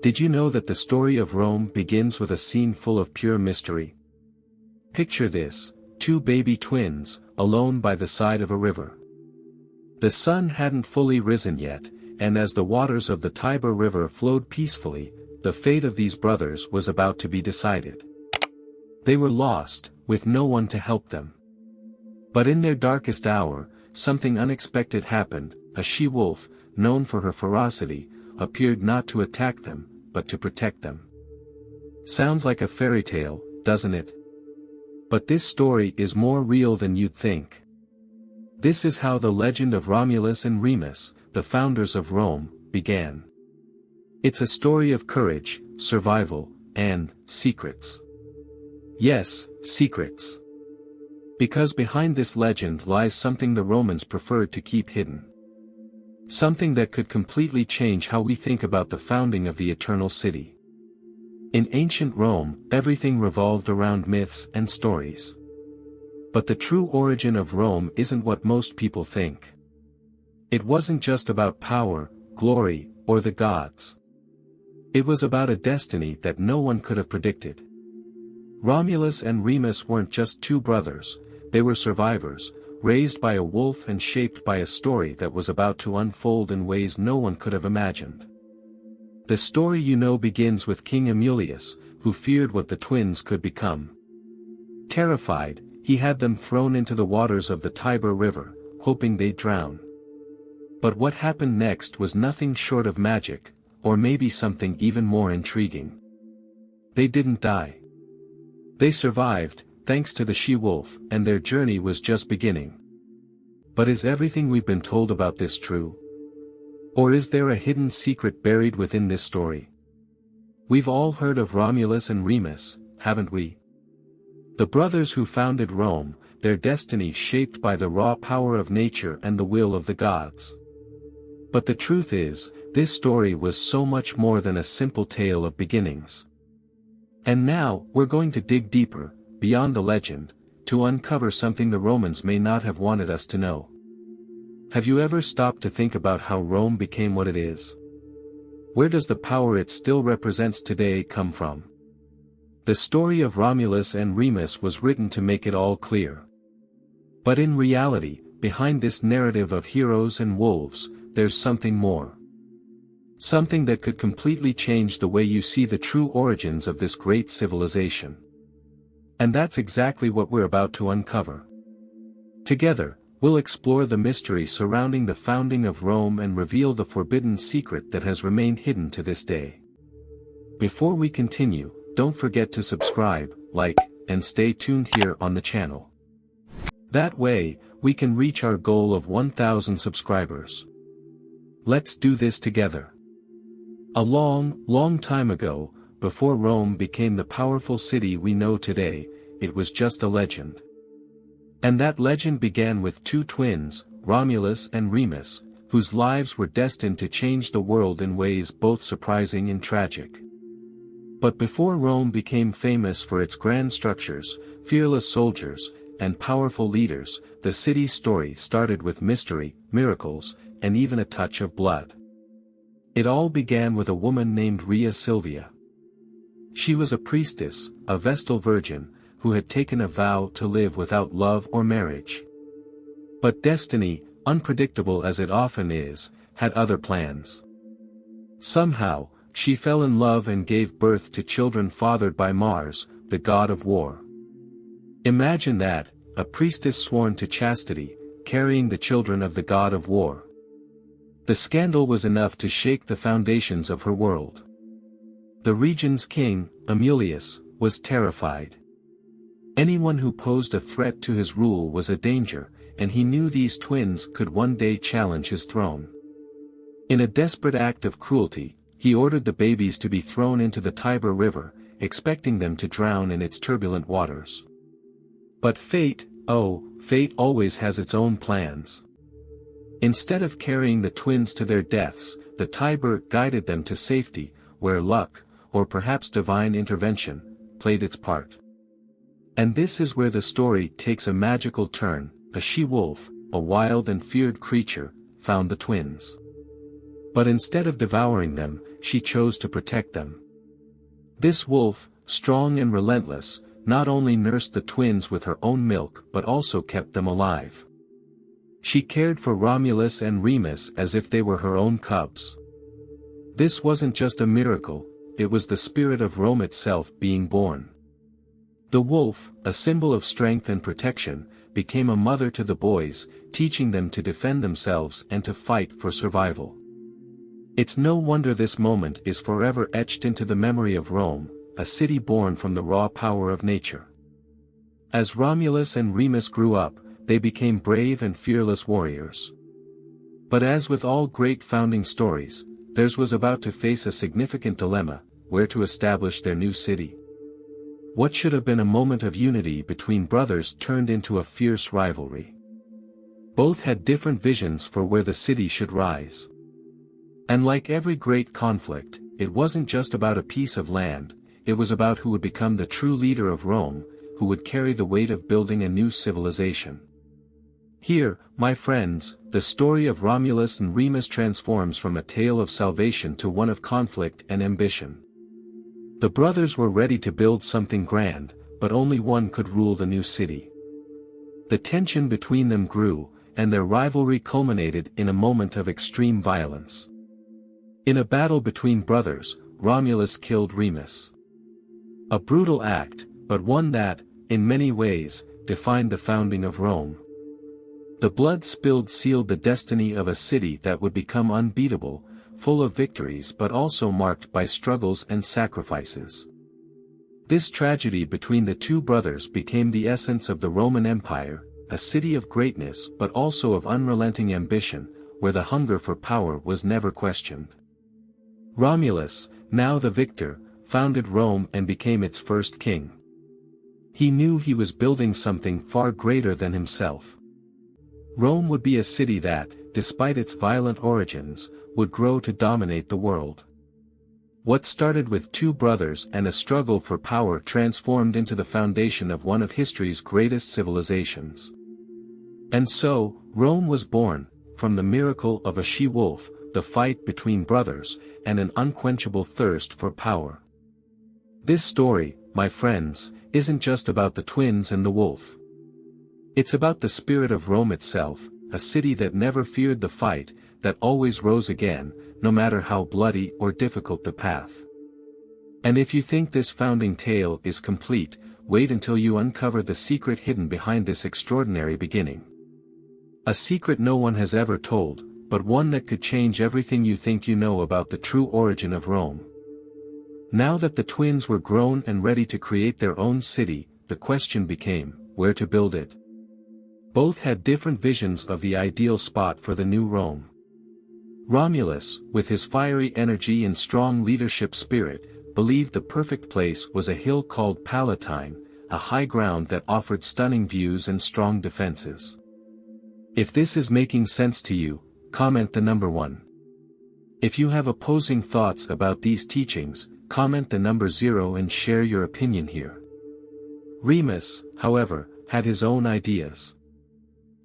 Did you know that the story of Rome begins with a scene full of pure mystery? Picture this, two baby twins, alone by the side of a river. The sun hadn't fully risen yet, and as the waters of the Tiber River flowed peacefully, the fate of these brothers was about to be decided. They were lost, with no one to help them. But in their darkest hour, something unexpected happened. A she-wolf, known for her ferocity, appeared not to attack them, but to protect them. Sounds like a fairy tale, doesn't it? But this story is more real than you'd think. This is how the legend of Romulus and Remus, the founders of Rome, began. It's a story of courage, survival, and secrets. Yes, secrets. Because behind this legend lies something the Romans preferred to keep hidden. Something that could completely change how we think about the founding of the eternal city. In ancient Rome, everything revolved around myths and stories. But the true origin of Rome isn't what most people think. It wasn't just about power, glory, or the gods. It was about a destiny that no one could have predicted. Romulus and Remus weren't just two brothers, they were survivors, raised by a wolf and shaped by a story that was about to unfold in ways no one could have imagined. The story begins with King Romulus, who feared what the twins could become. Terrified, he had them thrown into the waters of the Tiber River, hoping they'd drown. But what happened next was nothing short of magic, or maybe something even more intriguing. They didn't die. They survived, thanks to the she-wolf, and their journey was just beginning. But is everything we've been told about this true? Or is there a hidden secret buried within this story? We've all heard of Romulus and Remus, haven't we? The brothers who founded Rome, their destiny shaped by the raw power of nature and the will of the gods. But the truth is, this story was so much more than a simple tale of beginnings. And now, we're going to dig deeper, beyond the legend, to uncover something the Romans may not have wanted us to know. Have you ever stopped to think about how Rome became what it is? Where does the power it still represents today come from? The story of Romulus and Remus was written to make it all clear. But in reality, behind this narrative of heroes and wolves, there's something more. Something that could completely change the way you see the true origins of this great civilization. And that's exactly what we're about to uncover. Together, we'll explore the mystery surrounding the founding of Rome and reveal the forbidden secret that has remained hidden to this day. Before we continue, don't forget to subscribe, like, and stay tuned here on the channel. That way, we can reach our goal of 1,000 subscribers. Let's do this together. A long, long time ago, before Rome became the powerful city we know today, it was just a legend. And that legend began with two twins, Romulus and Remus, whose lives were destined to change the world in ways both surprising and tragic. But before Rome became famous for its grand structures, fearless soldiers, and powerful leaders, the city's story started with mystery, miracles, and even a touch of blood. It all began with a woman named Rhea Silvia. She was a priestess, a Vestal virgin, who had taken a vow to live without love or marriage. But destiny, unpredictable as it often is, had other plans. Somehow, she fell in love and gave birth to children fathered by Mars, the god of war. Imagine that, a priestess sworn to chastity, carrying the children of the god of war. The scandal was enough to shake the foundations of her world. The region's king, Romulus, was terrified. Anyone who posed a threat to his rule was a danger, and he knew these twins could one day challenge his throne. In a desperate act of cruelty, he ordered the babies to be thrown into the Tiber River, expecting them to drown in its turbulent waters. But fate always has its own plans. Instead of carrying the twins to their deaths, the Tiber guided them to safety, where luck, or perhaps divine intervention, played its part. And this is where the story takes a magical turn. A she-wolf, a wild and feared creature, found the twins. But instead of devouring them, she chose to protect them. This wolf, strong and relentless, not only nursed the twins with her own milk but also kept them alive. She cared for Romulus and Remus as if they were her own cubs. This wasn't just a miracle, it was the spirit of Rome itself being born. The wolf, a symbol of strength and protection, became a mother to the boys, teaching them to defend themselves and to fight for survival. It's no wonder this moment is forever etched into the memory of Rome, a city born from the raw power of nature. As Romulus and Remus grew up, they became brave and fearless warriors. But as with all great founding stories, theirs was about to face a significant dilemma: where to establish their new city. What should have been a moment of unity between brothers turned into a fierce rivalry. Both had different visions for where the city should rise. And like every great conflict, it wasn't just about a piece of land, it was about who would become the true leader of Rome, who would carry the weight of building a new civilization. Here, my friends, the story of Romulus and Remus transforms from a tale of salvation to one of conflict and ambition. The brothers were ready to build something grand, but only one could rule the new city. The tension between them grew, and their rivalry culminated in a moment of extreme violence. In a battle between brothers, Romulus killed Remus. A brutal act, but one that, in many ways, defined the founding of Rome. The blood spilled sealed the destiny of a city that would become unbeatable, full of victories but also marked by struggles and sacrifices. This tragedy between the two brothers became the essence of the Roman Empire, a city of greatness but also of unrelenting ambition, where the hunger for power was never questioned. Romulus, now the victor, founded Rome and became its first king. He knew he was building something far greater than himself. Rome would be a city that, despite its violent origins, would grow to dominate the world. What started with two brothers and a struggle for power transformed into the foundation of one of history's greatest civilizations. And so, Rome was born, from the miracle of a she-wolf, the fight between brothers, and an unquenchable thirst for power. This story, my friends, isn't just about the twins and the wolf. It's about the spirit of Rome itself, a city that never feared the fight, that always rose again, no matter how bloody or difficult the path. And if you think this founding tale is complete, wait until you uncover the secret hidden behind this extraordinary beginning. A secret no one has ever told, but one that could change everything you think you know about the true origin of Rome. Now that the twins were grown and ready to create their own city, the question became, where to build it? Both had different visions of the ideal spot for the new Rome. Romulus, with his fiery energy and strong leadership spirit, believed the perfect place was a hill called Palatine, a high ground that offered stunning views and strong defenses. If this is making sense to you, comment the number 1. If you have opposing thoughts about these teachings, comment the number 0 and share your opinion here. Remus, however, had his own ideas.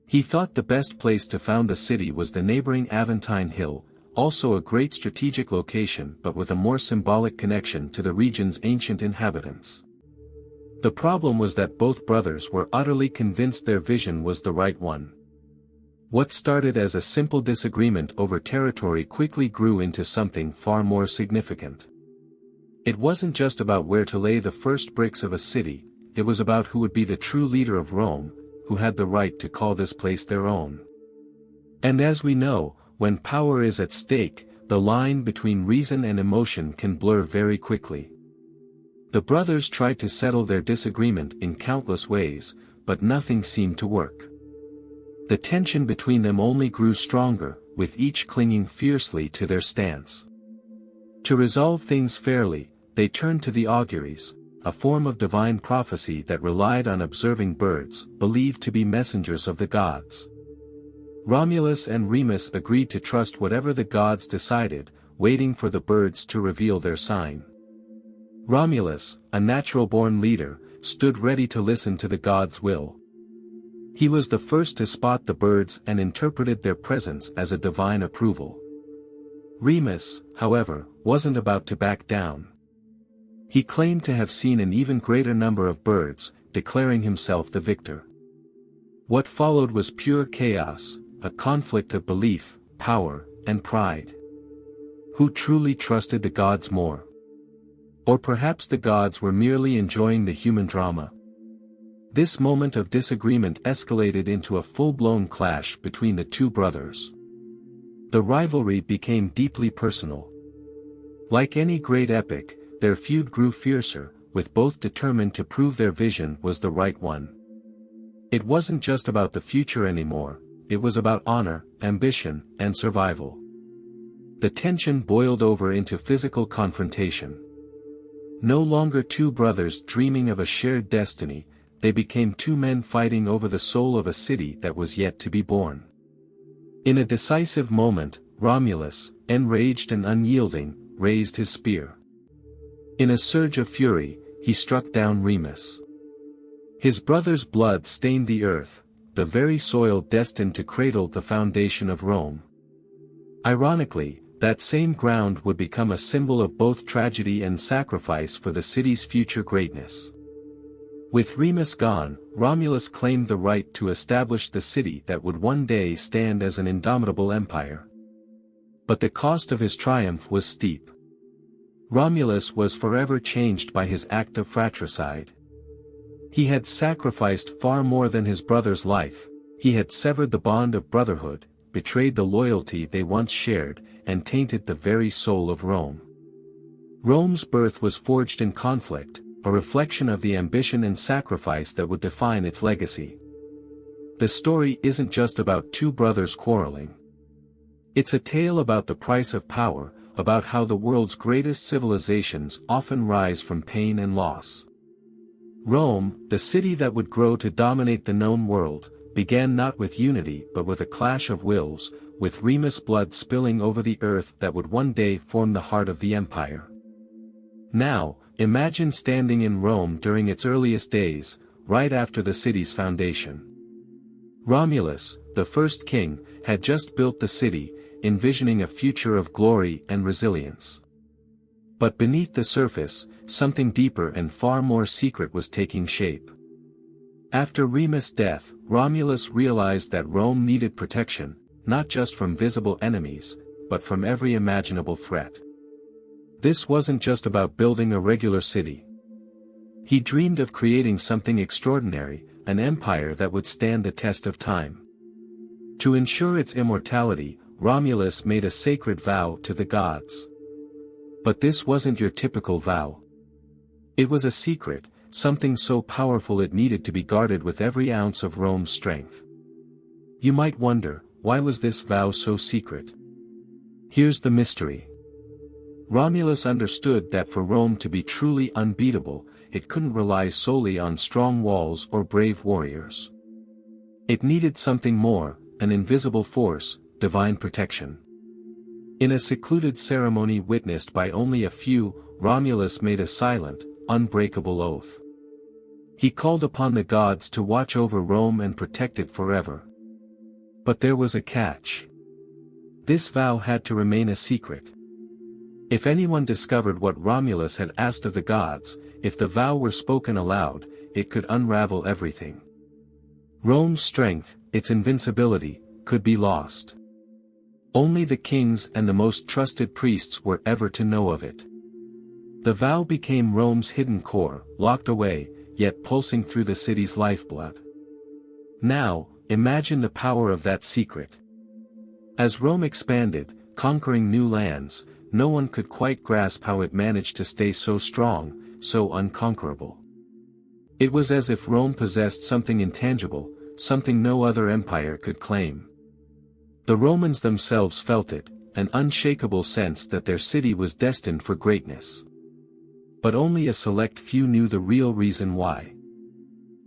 He thought the best place to found the city was the neighboring Aventine Hill, also a great strategic location but with a more symbolic connection to the region's ancient inhabitants. The problem was that both brothers were utterly convinced their vision was the right one. What started as a simple disagreement over territory quickly grew into something far more significant. It wasn't just about where to lay the first bricks of a city, it was about who would be the true leader of Rome, who had the right to call this place their own. And as we know, when power is at stake, the line between reason and emotion can blur very quickly. The brothers tried to settle their disagreement in countless ways, but nothing seemed to work. The tension between them only grew stronger, with each clinging fiercely to their stance. To resolve things fairly, they turned to the auguries, a form of divine prophecy that relied on observing birds, believed to be messengers of the gods. Romulus and Remus agreed to trust whatever the gods decided, waiting for the birds to reveal their sign. Romulus, a natural-born leader, stood ready to listen to the gods' will. He was the first to spot the birds and interpreted their presence as a divine approval. Remus, however, wasn't about to back down. He claimed to have seen an even greater number of birds, declaring himself the victor. What followed was pure chaos, a conflict of belief, power, and pride. Who truly trusted the gods more? Or perhaps the gods were merely enjoying the human drama? This moment of disagreement escalated into a full-blown clash between the two brothers. The rivalry became deeply personal. Like any great epic, their feud grew fiercer, with both determined to prove their vision was the right one. It wasn't just about the future anymore, it was about honor, ambition, and survival. The tension boiled over into physical confrontation. No longer two brothers dreaming of a shared destiny, they became two men fighting over the soul of a city that was yet to be born. In a decisive moment, Romulus, enraged and unyielding, raised his spear. In a surge of fury, he struck down Remus. His brother's blood stained the earth, the very soil destined to cradle the foundation of Rome. Ironically, that same ground would become a symbol of both tragedy and sacrifice for the city's future greatness. With Remus gone, Romulus claimed the right to establish the city that would one day stand as an indomitable empire. But the cost of his triumph was steep. Romulus was forever changed by his act of fratricide. He had sacrificed far more than his brother's life, he had severed the bond of brotherhood, betrayed the loyalty they once shared, and tainted the very soul of Rome. Rome's birth was forged in conflict, a reflection of the ambition and sacrifice that would define its legacy. The story isn't just about two brothers quarreling. It's a tale about the price of power, about how the world's greatest civilizations often rise from pain and loss. Rome, the city that would grow to dominate the known world, began not with unity but with a clash of wills, with Remus' blood spilling over the earth that would one day form the heart of the empire. Now, imagine standing in Rome during its earliest days, right after the city's foundation. Romulus, the first king, had just built the city, envisioning a future of glory and resilience. But beneath the surface, something deeper and far more secret was taking shape. After Remus' death, Romulus realized that Rome needed protection, not just from visible enemies, but from every imaginable threat. This wasn't just about building a regular city. He dreamed of creating something extraordinary, an empire that would stand the test of time. To ensure its immortality, Romulus made a sacred vow to the gods. But this wasn't your typical vow. It was a secret, something so powerful it needed to be guarded with every ounce of Rome's strength. You might wonder, why was this vow so secret? Here's the mystery. Romulus understood that for Rome to be truly unbeatable, it couldn't rely solely on strong walls or brave warriors. It needed something more, an invisible force, divine protection. In a secluded ceremony witnessed by only a few, Romulus made a silent, unbreakable oath. He called upon the gods to watch over Rome and protect it forever. But there was a catch. This vow had to remain a secret. If anyone discovered what Romulus had asked of the gods, if the vow were spoken aloud, it could unravel everything. Rome's strength, its invincibility, could be lost. Only the kings and the most trusted priests were ever to know of it. The vow became Rome's hidden core, locked away, yet pulsing through the city's lifeblood. Now, imagine the power of that secret. As Rome expanded, conquering new lands, no one could quite grasp how it managed to stay so strong, so unconquerable. It was as if Rome possessed something intangible, something no other empire could claim. The Romans themselves felt it, an unshakable sense that their city was destined for greatness. But only a select few knew the real reason why.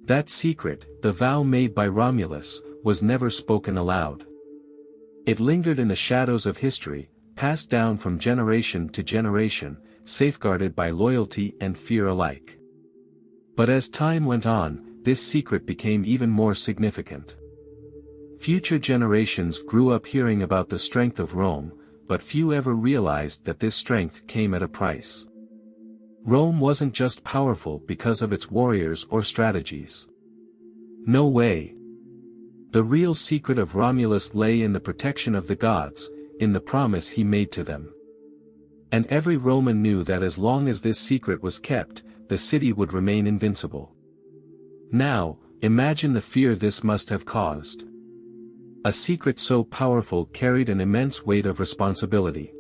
That secret, the vow made by Romulus, was never spoken aloud. It lingered in the shadows of history, passed down from generation to generation, safeguarded by loyalty and fear alike. But as time went on, this secret became even more significant. Future generations grew up hearing about the strength of Rome, but few ever realized that this strength came at a price. Rome wasn't just powerful because of its warriors or strategies. No way. The real secret of Romulus lay in the protection of the gods, in the promise he made to them. And every Roman knew that as long as this secret was kept, the city would remain invincible. Now, imagine the fear this must have caused. A secret so powerful carried an immense weight of responsibility.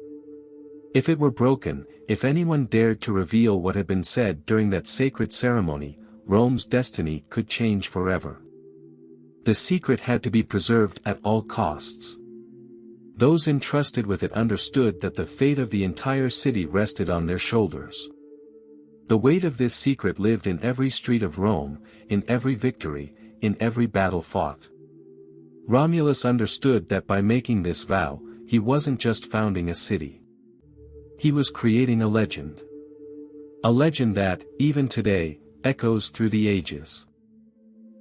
If it were broken, if anyone dared to reveal what had been said during that sacred ceremony, Rome's destiny could change forever. The secret had to be preserved at all costs. Those entrusted with it understood that the fate of the entire city rested on their shoulders. The weight of this secret lived in every street of Rome, in every victory, in every battle fought. Romulus understood that by making this vow, he wasn't just founding a city. He was creating a legend. A legend that, even today, echoes through the ages.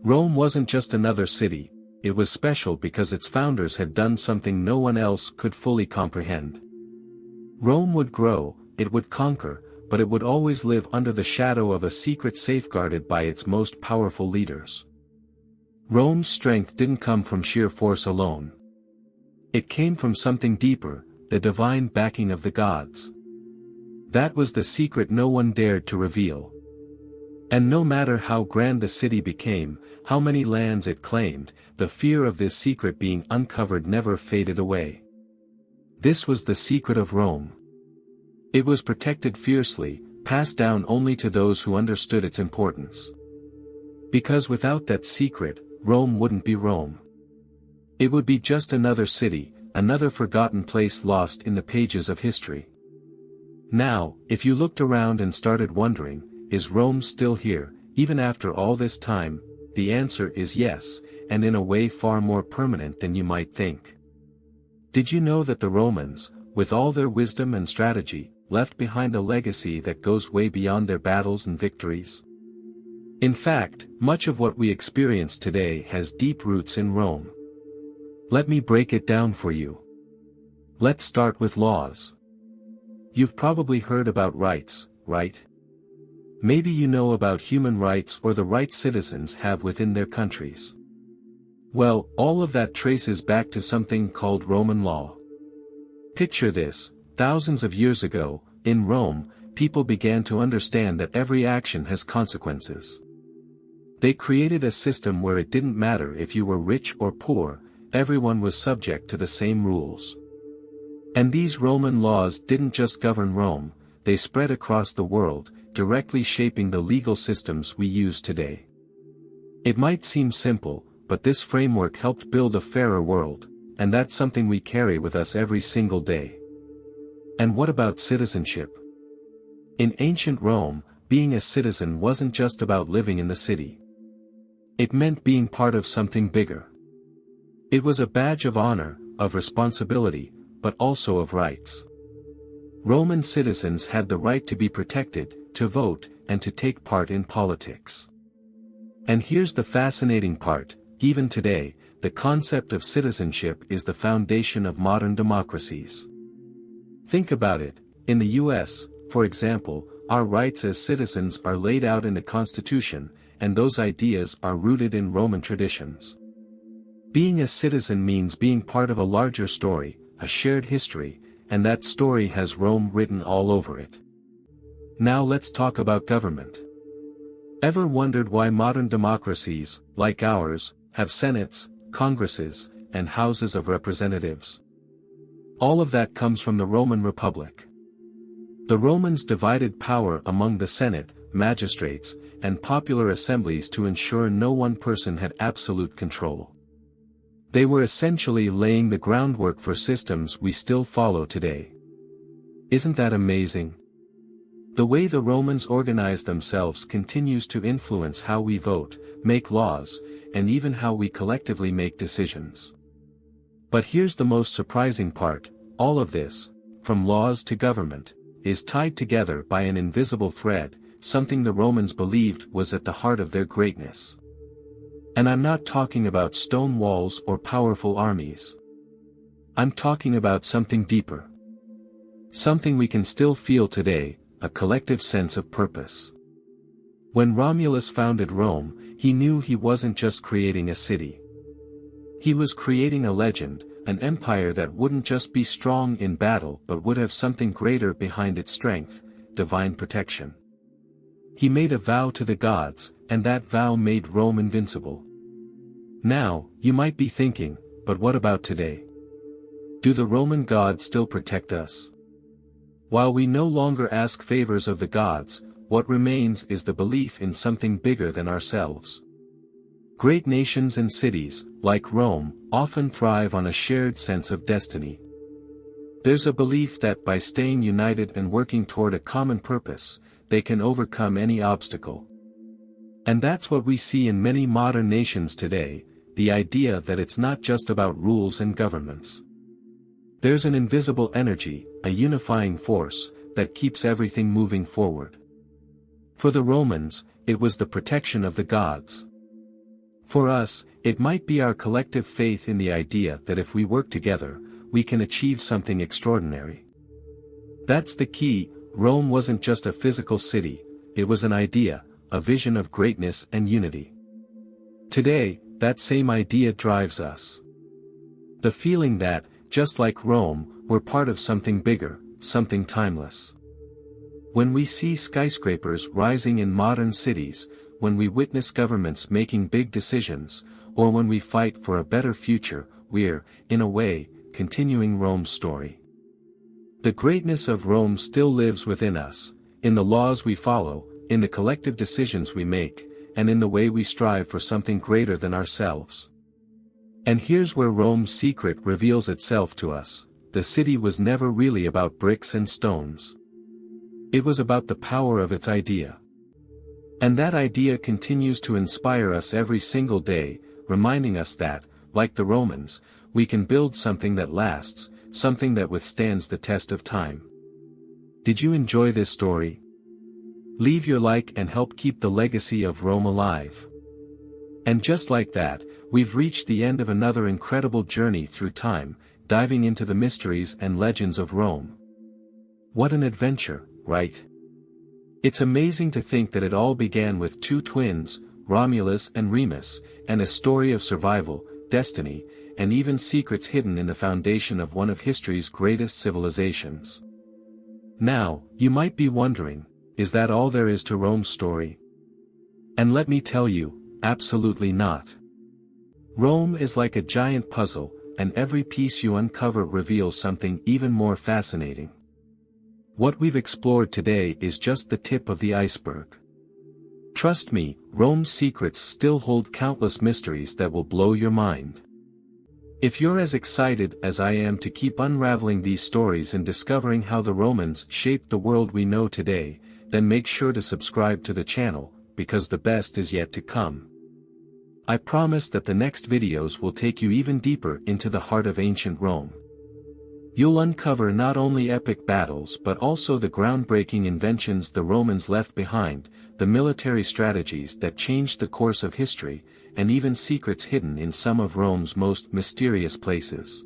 Rome wasn't just another city, it was special because its founders had done something no one else could fully comprehend. Rome would grow, it would conquer, but it would always live under the shadow of a secret safeguarded by its most powerful leaders. Rome's strength didn't come from sheer force alone. It came from something deeper, the divine backing of the gods. That was the secret no one dared to reveal. And no matter how grand the city became, how many lands it claimed, the fear of this secret being uncovered never faded away. This was the secret of Rome. It was protected fiercely, passed down only to those who understood its importance. Because without that secret, Rome wouldn't be Rome. It would be just another city, another forgotten place lost in the pages of history. Now, if you looked around and started wondering, is Rome still here, even after all this time? The answer is yes, and in a way far more permanent than you might think. Did you know that the Romans, with all their wisdom and strategy, left behind a legacy that goes way beyond their battles and victories? In fact, much of what we experience today has deep roots in Rome. Let me break it down for you. Let's start with laws. You've probably heard about rights, right? Maybe you know about human rights or the rights citizens have within their countries. Well, all of that traces back to something called Roman law. Picture this, thousands of years ago, in Rome, people began to understand that every action has consequences. They created a system where it didn't matter if you were rich or poor, everyone was subject to the same rules. And these Roman laws didn't just govern Rome, they spread across the world, directly shaping the legal systems we use today. It might seem simple, but this framework helped build a fairer world, and that's something we carry with us every single day. And what about citizenship? In ancient Rome, being a citizen wasn't just about living in the city. It meant being part of something bigger. It was a badge of honor, of responsibility, but also of rights. Roman citizens had the right to be protected, to vote, and to take part in politics. And here's the fascinating part, even today, the concept of citizenship is the foundation of modern democracies. Think about it, in the US, for example, our rights as citizens are laid out in the Constitution, and those ideas are rooted in Roman traditions. Being a citizen means being part of a larger story, a shared history, and that story has Rome written all over it. Now let's talk about government. Ever wondered why modern democracies, like ours, have senates, congresses, and houses of representatives? All of that comes from the Roman Republic. The Romans divided power among the Senate, magistrates, and popular assemblies to ensure no one person had absolute control. They were essentially laying the groundwork for systems we still follow today. Isn't that amazing? The way the Romans organized themselves continues to influence how we vote, make laws, and even how we collectively make decisions. But here's the most surprising part, all of this, from laws to government, is tied together by an invisible thread, something the Romans believed was at the heart of their greatness. And I'm not talking about stone walls or powerful armies. I'm talking about something deeper. Something we can still feel today, a collective sense of purpose. When Romulus founded Rome, he knew he wasn't just creating a city. He was creating a legend, an empire that wouldn't just be strong in battle but would have something greater behind its strength, divine protection. He made a vow to the gods, and that vow made Rome invincible. Now, you might be thinking, but what about today? Do the Roman gods still protect us? While we no longer ask favors of the gods, what remains is the belief in something bigger than ourselves. Great nations and cities, like Rome, often thrive on a shared sense of destiny. There's a belief that by staying united and working toward a common purpose, they can overcome any obstacle. And that's what we see in many modern nations today, the idea that it's not just about rules and governments. There's an invisible energy, a unifying force, that keeps everything moving forward. For the Romans, it was the protection of the gods. For us, it might be our collective faith in the idea that if we work together, we can achieve something extraordinary. That's the key. Rome wasn't just a physical city, it was an idea, a vision of greatness and unity. Today, that same idea drives us. The feeling that, just like Rome, we're part of something bigger, something timeless. When we see skyscrapers rising in modern cities, when we witness governments making big decisions, or when we fight for a better future, we're, in a way, continuing Rome's story. The greatness of Rome still lives within us, in the laws we follow, in the collective decisions we make, and in the way we strive for something greater than ourselves. And here's where Rome's secret reveals itself to us: the city was never really about bricks and stones. It was about the power of its idea. And that idea continues to inspire us every single day, reminding us that, like the Romans, we can build something that lasts, something that withstands the test of time. Did you enjoy this story? Leave your like and help keep the legacy of Rome alive. And just like that, we've reached the end of another incredible journey through time, diving into the mysteries and legends of Rome. What an adventure, right? It's amazing to think that it all began with two twins, Romulus and Remus, and a story of survival, destiny, and even secrets hidden in the foundation of one of history's greatest civilizations. Now, you might be wondering, is that all there is to Rome's story? And let me tell you, absolutely not. Rome is like a giant puzzle, and every piece you uncover reveals something even more fascinating. What we've explored today is just the tip of the iceberg. Trust me, Rome's secrets still hold countless mysteries that will blow your mind. If you're as excited as I am to keep unraveling these stories and discovering how the Romans shaped the world we know today, then make sure to subscribe to the channel, because the best is yet to come. I promise that the next videos will take you even deeper into the heart of ancient Rome. You'll uncover not only epic battles but also the groundbreaking inventions the Romans left behind, the military strategies that changed the course of history, and even secrets hidden in some of Rome's most mysterious places.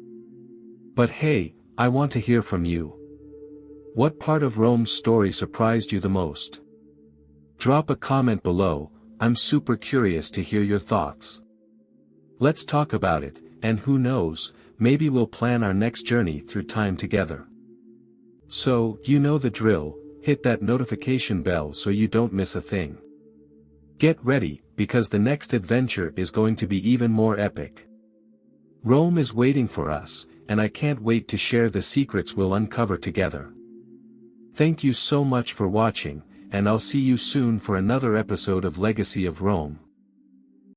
But hey, I want to hear from you. What part of Rome's story surprised you the most? Drop a comment below. I'm super curious to hear your thoughts. Let's talk about it, and who knows, maybe we'll plan our next journey through time together. So, you know the drill, hit that notification bell so you don't miss a thing. Get ready, because the next adventure is going to be even more epic. Rome is waiting for us, and I can't wait to share the secrets we'll uncover together. Thank you so much for watching, and I'll see you soon for another episode of Legacy of Rome.